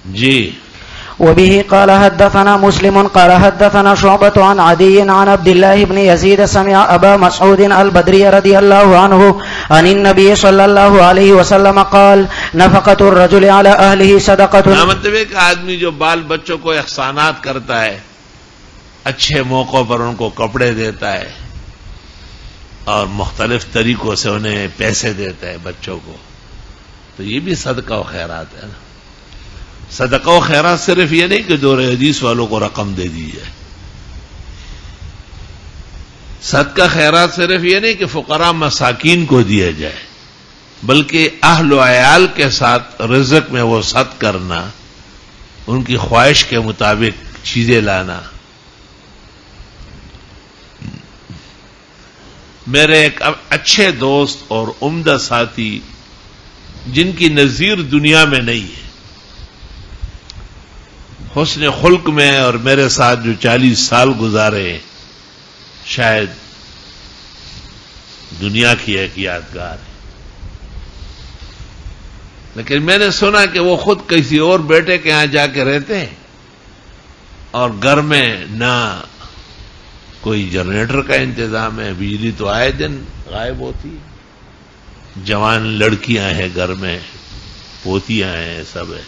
جی. وبه قال حدثنا مسلم قال حدثنا شعبة عن عدي عن عبد الله بن يزيد سمع أبا مسعود البدري رضي الله عنه عن النبي صلى الله عليه وسلم قال نفقة الرجل على أهله صدقة. مطلب ہے کہ آدمی جو بال بچوں کو احسانات کرتا ہے، اچھے موقعوں پر ان کو کپڑے دیتا ہے اور مختلف طریقوں سے انہیں پیسے دیتا ہے بچوں کو، تو یہ بھی صدقہ و خیرات ہے نا. صدقہ و خیرات صرف یہ نہیں کہ دور حدیث والوں کو رقم دے دی جائے. صدقہ خیرات صرف یہ نہیں کہ فقراء مساکین کو دیا جائے، بلکہ اہل و عیال کے ساتھ رزق میں وہ صد کرنا، ان کی خواہش کے مطابق چیزیں لانا. میرے ایک اچھے دوست اور عمدہ ساتھی جن کی نظیر دنیا میں نہیں ہے، حسن خلق میں، اور میرے ساتھ جو 40 سال گزارے ہیں، شاید دنیا کی ایک یادگار ہے. لیکن میں نے سنا کہ وہ خود کسی اور بیٹے کے یہاں جا کے رہتے ہیں اور گھر میں نہ کوئی جنریٹر کا انتظام ہے، بجلی تو آئے دن غائب ہوتی ہے، جوان لڑکیاں ہیں گھر میں، پوتیاں ہیں، سب ہے.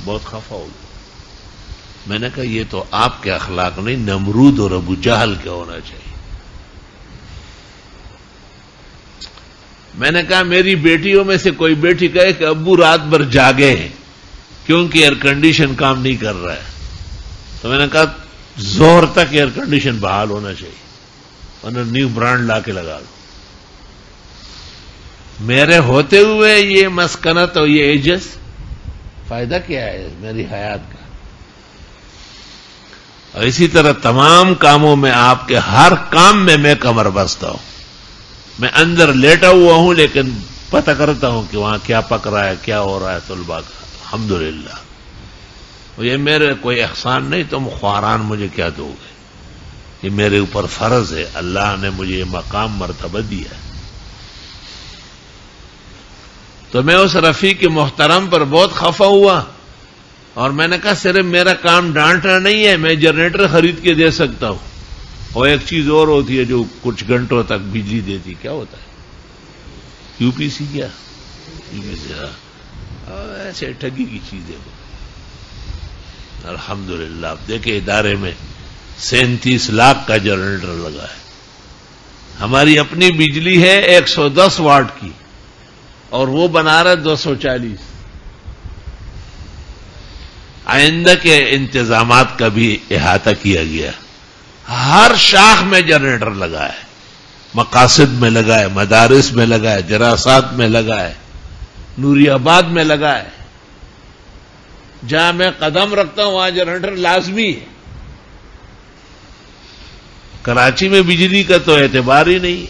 بہت خفا ہو گیا. میں نے کہا یہ تو آپ کے اخلاق نہیں، نمرود اور ابو جہل کے ہونا چاہیے. میں نے کہا میری بیٹیوں میں سے کوئی بیٹی کہے کہ ابو رات بھر جاگے ہیں کیونکہ ایئر کنڈیشن کام نہیں کر رہا ہے، تو میں نے کہا زہر تک ایئر کنڈیشن بحال ہونا چاہیے، ورنہ نیو برانڈ لا کے لگا دو. میرے ہوتے ہوئے یہ مسکنت اور یہ ایجز، فائدہ کیا ہے میری حیات کا؟ اور اسی طرح تمام کاموں میں آپ کے ہر کام میں میں کمر بستہ ہوں. میں اندر لیٹا ہوا ہوں لیکن پتہ کرتا ہوں کہ وہاں کیا پک رہا ہے، کیا ہو رہا ہے طلباء کا. الحمدللہ. یہ میرے کوئی احسان نہیں، تم خواران مجھے کیا دو گے، یہ میرے اوپر فرض ہے، اللہ نے مجھے یہ مقام مرتبہ دیا ہے. تو میں اس رفیق محترم پر بہت خفا ہوا اور میں نے کہا صرف میرا کام ڈانٹنا نہیں ہے، میں جنریٹر خرید کے دے سکتا ہوں. اور ایک چیز اور ہوتی ہے جو کچھ گھنٹوں تک بجلی دیتی، کیا ہوتا ہے؟ یو پی سی. کیا یو پی سی؟ ایسے ٹھگی کی چیز ہے. الحمدللہ. اب دیکھیں ادارے میں 37 لاکھ کا جنریٹر لگا ہے. ہماری اپنی بجلی ہے 110 واٹ کی اور وہ بنا رہا ہے 240. آئندہ کے انتظامات کا بھی احاطہ کیا گیا. ہر شاخ میں جنریٹر لگا ہے، مقاصد میں لگا ہے، مدارس میں لگا ہے، جراسات میں لگا ہے، نوری آباد میں لگا ہے. جہاں میں قدم رکھتا ہوں وہاں جنریٹر لازمی ہے. کراچی میں بجلی کا تو اعتبار ہی نہیں،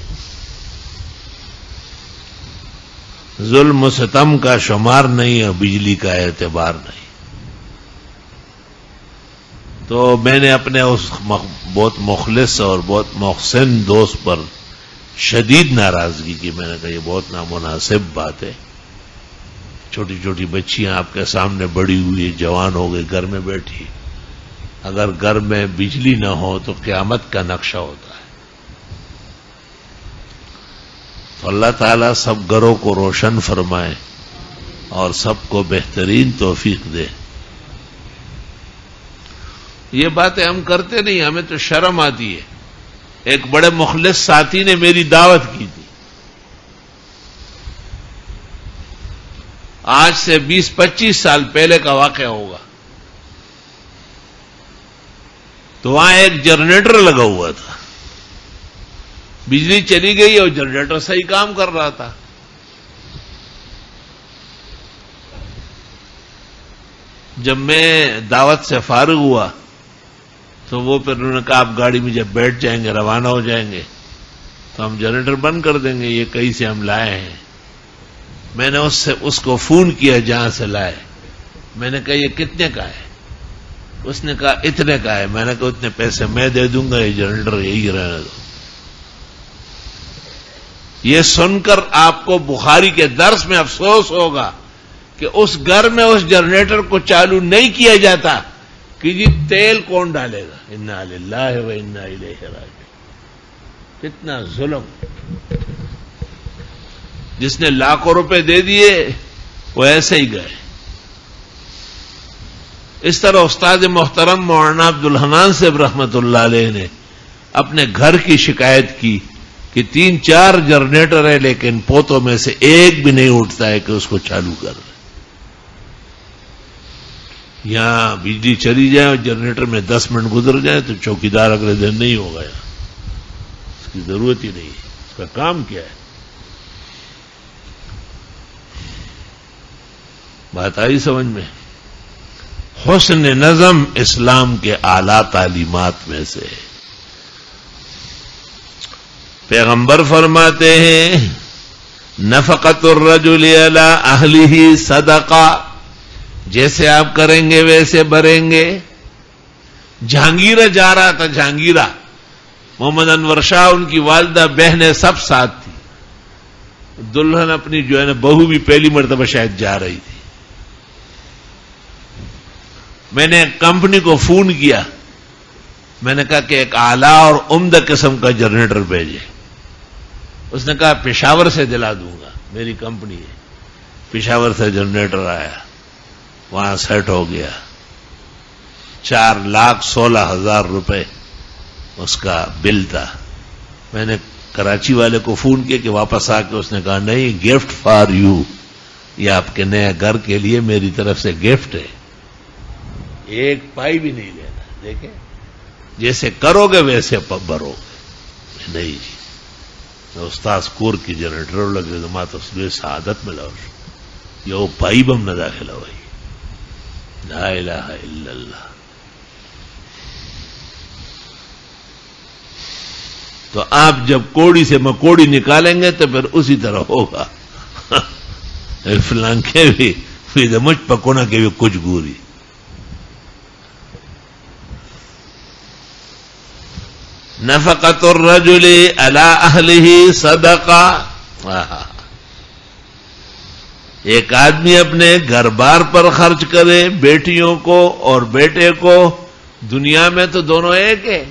ظلم و ستم کا شمار نہیں اور بجلی کا اعتبار نہیں. تو میں نے اپنے اس بہت مخلص اور بہت محسن دوست پر شدید ناراضگی کی. میں نے کہا یہ بہت نامناسب بات ہے. چھوٹی چھوٹی بچیاں آپ کے سامنے بڑی ہوئی، جوان ہو گئی، گھر میں بیٹھی. اگر گھر میں بجلی نہ ہو تو قیامت کا نقشہ ہوتا ہے. تو اللہ تعالیٰ سب گھروں کو روشن فرمائے اور سب کو بہترین توفیق دے. یہ باتیں ہم کرتے نہیں، ہمیں تو شرم آتی ہے. ایک بڑے مخلص ساتھی نے میری دعوت کی تھی، آج سے 20-25 سال پہلے کا واقعہ ہوگا. تو وہاں ایک جنریٹر لگا ہوا تھا، بجلی چلی گئی اور جنریٹر صحیح کام کر رہا تھا. جب میں دعوت سے فارغ ہوا تو وہ پھر انہوں نے کہا آپ گاڑی میں جب بیٹھ جائیں گے، روانہ ہو جائیں گے تو ہم جنریٹر بند کر دیں گے، یہ کہیں سے ہم لائے ہیں. میں نے اس کو فون کیا جہاں سے لائے. میں نے کہا یہ کتنے کا ہے؟ اس نے کہا اتنے کا ہے. میں نے کہا اتنے پیسے میں دے دوں گا، یہ جنریٹر یہی رہنے دو. یہ سن کر آپ کو بخاری کے درس میں افسوس ہوگا کہ اس گھر میں اس جنریٹر کو چالو نہیں کیا جاتا کہ جی تیل کون ڈالے گا. انا للہ و انا الیہ راجعون. کتنا ظلم. جس نے لاکھوں روپے دے دیے وہ ایسے ہی گئے. اس طرح استاد محترم مولانا عبدالحنان صاحب رحمت اللہ علیہ نے اپنے گھر کی شکایت کی کہ 3-4 جنریٹر ہے لیکن پوتوں میں سے ایک بھی نہیں اٹھتا ہے کہ اس کو چالو کر رہے. یہاں بجلی چلی جائے اور جنریٹر میں 10 منٹ گزر جائے تو چوکیدار اگلے دن نہیں ہوگا. اس کی ضرورت ہی نہیں ہے. اس کا کام کیا ہے؟ بات آئی سمجھ میں؟ حسن نظم اسلام کے اعلیٰ تعلیمات میں سے. پیغمبر فرماتے ہیں نفقت الرجل علی اہلہ صدقہ. جیسے آپ کریں گے ویسے بھریں گے. جہانگیرہ جا رہا تھا. جہانگیرہ محمد انور شاہ ان کی والدہ بہنیں سب ساتھ تھی. دلہن اپنی جو ہے نا بہو بھی پہلی مرتبہ شاید جا رہی تھی. میں نے کمپنی کو فون کیا. میں نے کہا کہ ایک اعلیٰ اور عمدہ قسم کا جنریٹر بھیجے. اس نے کہا پشاور سے دلا دوں گا. میری کمپنی ہے. پشاور سے جنریٹر آیا. وہاں سیٹ ہو گیا. 4,16,000 روپے اس کا بل تھا. میں نے کراچی والے کو فون کیا کہ واپس آ کے. اس نے کہا نہیں, گفٹ فار یو. یہ آپ کے نئے گھر کے لیے میری طرف سے گفٹ ہے. ایک پائی بھی نہیں لینا. دیکھیں جیسے کرو گے ویسے بھرو گے. نہیں جی میں استاذ کور کی جنریٹر لگے تو مات سعادت میں لاؤ. یہ پائی بم نہ داخلہ ہوئی. لا الہ الا اللہ. تو آپ جب کوڑی سے مکوڑی نکالیں گے تو پھر اسی طرح ہوگا. فلان کے بھی مجھ پکونا کے بھی کچھ گوری. نفقت الرجل علی اہلہ صدقہ. ایک آدمی اپنے گھر بار پر خرچ کرے, بیٹیوں کو اور بیٹے کو. دنیا میں تو دونوں ایک ہے.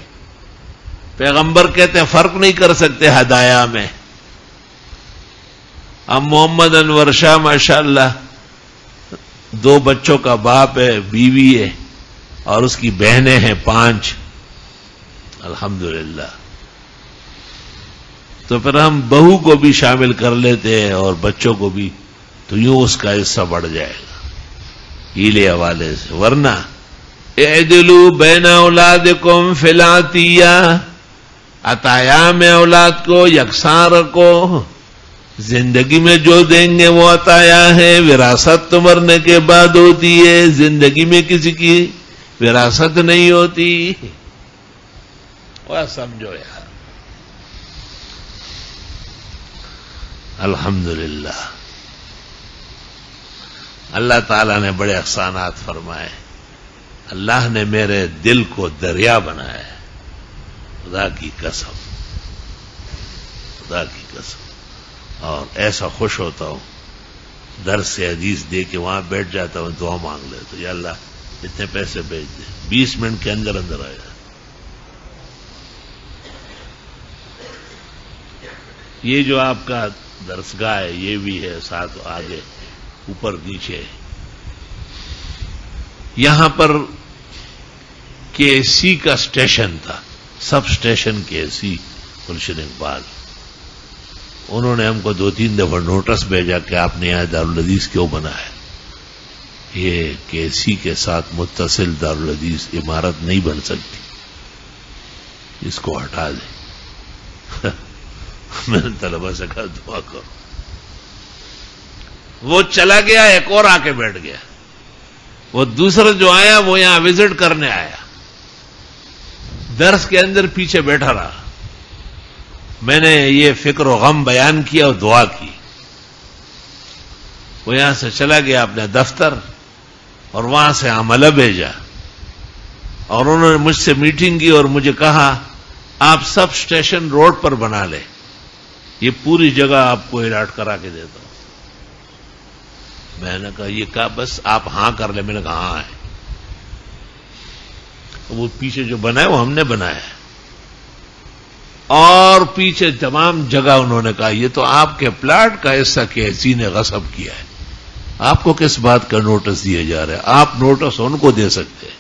پیغمبر کہتے ہیں فرق نہیں کر سکتے ہدایا میں. اب محمد انور شاہ ماشاءاللہ 2 بچوں کا باپ ہے, بیوی ہے اور اس کی بہنیں ہیں 5. الحمدللہ. تو پھر ہم بہو کو بھی شامل کر لیتے ہیں اور بچوں کو بھی, تو یوں اس کا حصہ بڑھ جائے گا ہیلے حوالے سے. ورنہ اعدلوا بین اولادکم فی العطیہ. عطایا میں اولاد کو یکساں رکھو. زندگی میں جو دیں گے وہ عطایا ہے. وراثت تو مرنے کے بعد ہوتی ہے. زندگی میں کسی کی وراثت نہیں ہوتی. وہ سمجھو یار. الحمدللہ اللہ تعالیٰ نے بڑے احسانات فرمائے. اللہ نے میرے دل کو دریا بنایا ہے. خدا کی قسم, خدا کی قسم. اور ایسا خوش ہوتا ہوں درس سے حدیث دے کے وہاں بیٹھ جاتا ہوں, دعا مانگ لیتا. یا اللہ اتنے پیسے بھیج دے, 20 منٹ کے اندر اندر آ جائے. یہ جو آپ کا درسگاہ ہے یہ بھی ہے, ساتھ آگے اوپر نیچے. یہاں پر کے سی کا اسٹیشن تھا, سب اسٹیشن کے سی گلشن اقبال. انہوں نے ہم کو 2-3 دفعہ نوٹس بھیجا کہ آپ نے یہاں دارالحدیث کیوں بنایا. یہ کے سی کے ساتھ متصل دارالحدیث عمارت نہیں بن سکتی, اس کو ہٹا دیں. میں نے طلبہ سے کہا دعا کرو. وہ چلا گیا, ایک اور آ کے بیٹھ گیا. وہ دوسرا جو آیا وہ یہاں وزٹ کرنے آیا, درس کے اندر پیچھے بیٹھا رہا. میں نے یہ فکر و غم بیان کیا اور دعا کی. وہ یہاں سے چلا گیا اپنے دفتر اور وہاں سے عملہ بھیجا اور انہوں نے مجھ سے میٹنگ کی اور مجھے کہا آپ سب اسٹیشن روڈ پر بنا لیں, یہ پوری جگہ آپ کو الاٹ کرا کے دیتا ہوں. میں نے کہا یہ کہا بس آپ ہاں کر لیں. میں نے کہا ہاں ہے. وہ پیچھے جو بنا ہے وہ ہم نے بنایا ہے, اور پیچھے تمام جگہ انہوں نے کہا یہ تو آپ کے پلاٹ کا حصہ کسی نے غصب کیا ہے, آپ کو کس بات کا نوٹس دیا جا رہا ہے, آپ نوٹس ان کو دے سکتے ہیں.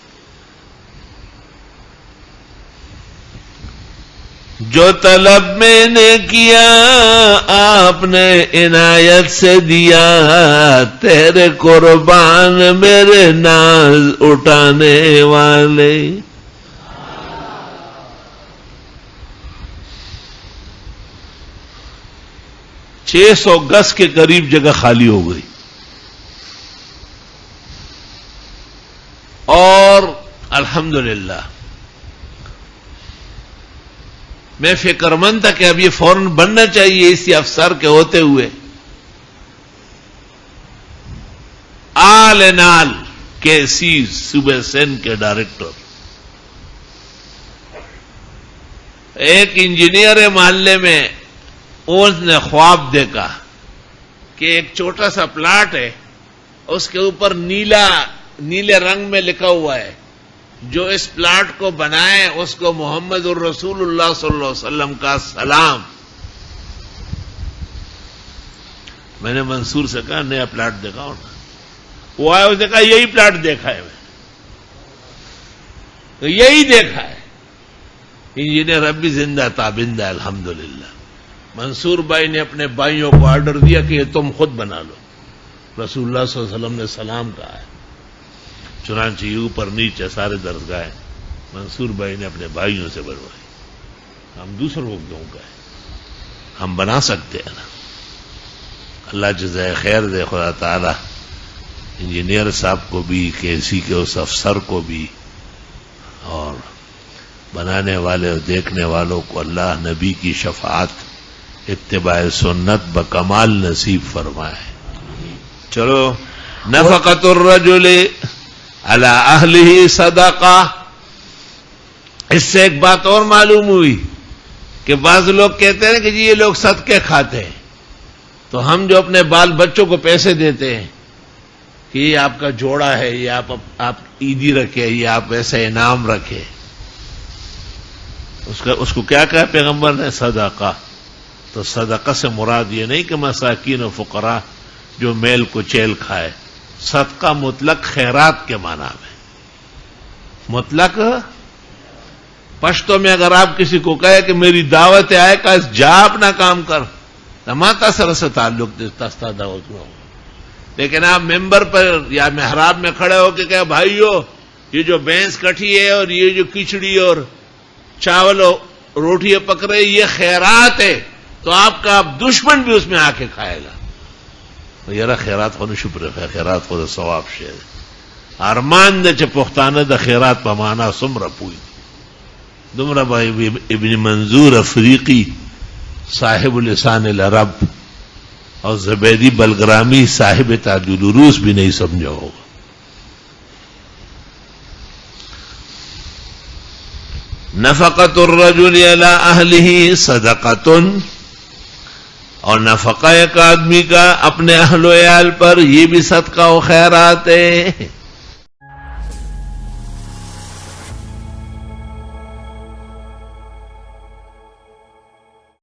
جو طلب میں نے کیا آپ نے عنایت سے دیا, تیرے قربان میرے ناز اٹھانے والے. 600 گز کے قریب جگہ خالی ہو گئی, اور الحمدللہ میں فکر مند تھا کہ اب یہ فوراً بننا چاہیے اسی افسر کے ہوتے ہوئے. آل نال کے سی صوبہ سندھ کے ڈائریکٹر, ایک انجینئر محلے میں, اس نے خواب دیکھا کہ ایک چھوٹا سا پلاٹ ہے, اس کے اوپر نیلے رنگ میں لکھا ہوا ہے جو اس پلاٹ کو بنائے اس کو محمد الرسول اللہ صلی اللہ علیہ وسلم کا سلام. میں نے منصور سے کہا نیا پلاٹ دیکھا ہونا, وہ آیا, اس نے کہا یہی پلاٹ دیکھا ہے, میں یہی دیکھا ہے. انجینئر اب بھی زندہ تابندہ ہے الحمدللہ. منصور بھائی نے اپنے بھائیوں کو آرڈر دیا کہ یہ تم خود بنا لو, رسول اللہ صلی اللہ علیہ وسلم نے سلام کہا ہے. چنانچہ یہ اوپر نیچے سارے درسگاہیں منصور بھائی نے اپنے بھائیوں سے بنوائی. ہم دوسروں کو کیوں کہیں, ہم بنا سکتے ہیں نا. اللہ جزائے خیر دے خدا تعالی انجینئر صاحب کو بھی, کیسی کے اس افسر کو بھی, اور بنانے والے اور دیکھنے والوں کو اللہ نبی کی شفاعت اتباع سنت بکمال نصیب فرمائے. چلو, نفقۃ الرجل علی اہلہ صدقہ. اس سے ایک بات اور معلوم ہوئی کہ بعض لوگ کہتے ہیں کہ جی یہ لوگ صدقے کھاتے ہیں, تو ہم جو اپنے بال بچوں کو پیسے دیتے ہیں کہ یہ آپ کا جوڑا ہے, یہ آپ عیدی رکھے, یہ آپ ایسے انعام رکھے, اس کو کیا کہا پیغمبر نے؟ صدقہ. تو صدقہ سے مراد یہ نہیں کہ مساکین و فقراء جو میل کو چیل کھائے. صدقہ مطلق خیرات کے معنی میں, مطلق پشتو میں اگر آپ کسی کو کہے کہ میری دعوت آئے کا جا اپنا کام کر, تماتا سر سے تعلق دستا دعوت ہوا. لیکن آپ ممبر پر یا محراب میں کھڑے ہو کے کہ بھائیو یہ جو بھینس کٹھی ہے اور یہ جو کھچڑی اور چاول اور روٹیاں پک رہی یہ خیرات ہے, تو آپ کا دشمن بھی اس میں آ کے کھائے گا. یار خیرات خود شکر ہے, خیرات خود ثواب شے ارمان دے چ پختانه د خیرات په معنا سمره پوي. دمرا بھائی ابن منظور افریقی صاحب لسان العرب اور زبیدی بلگرامی صاحب تاج العروس بھی نہیں سمجھا ہوگا. نفقۃ الرجل علی اہلہ صدقۃ, اور نفقہ ایک آدمی کا اپنے اہل و عیال پر یہ بھی صدقہ و خیرات ہے.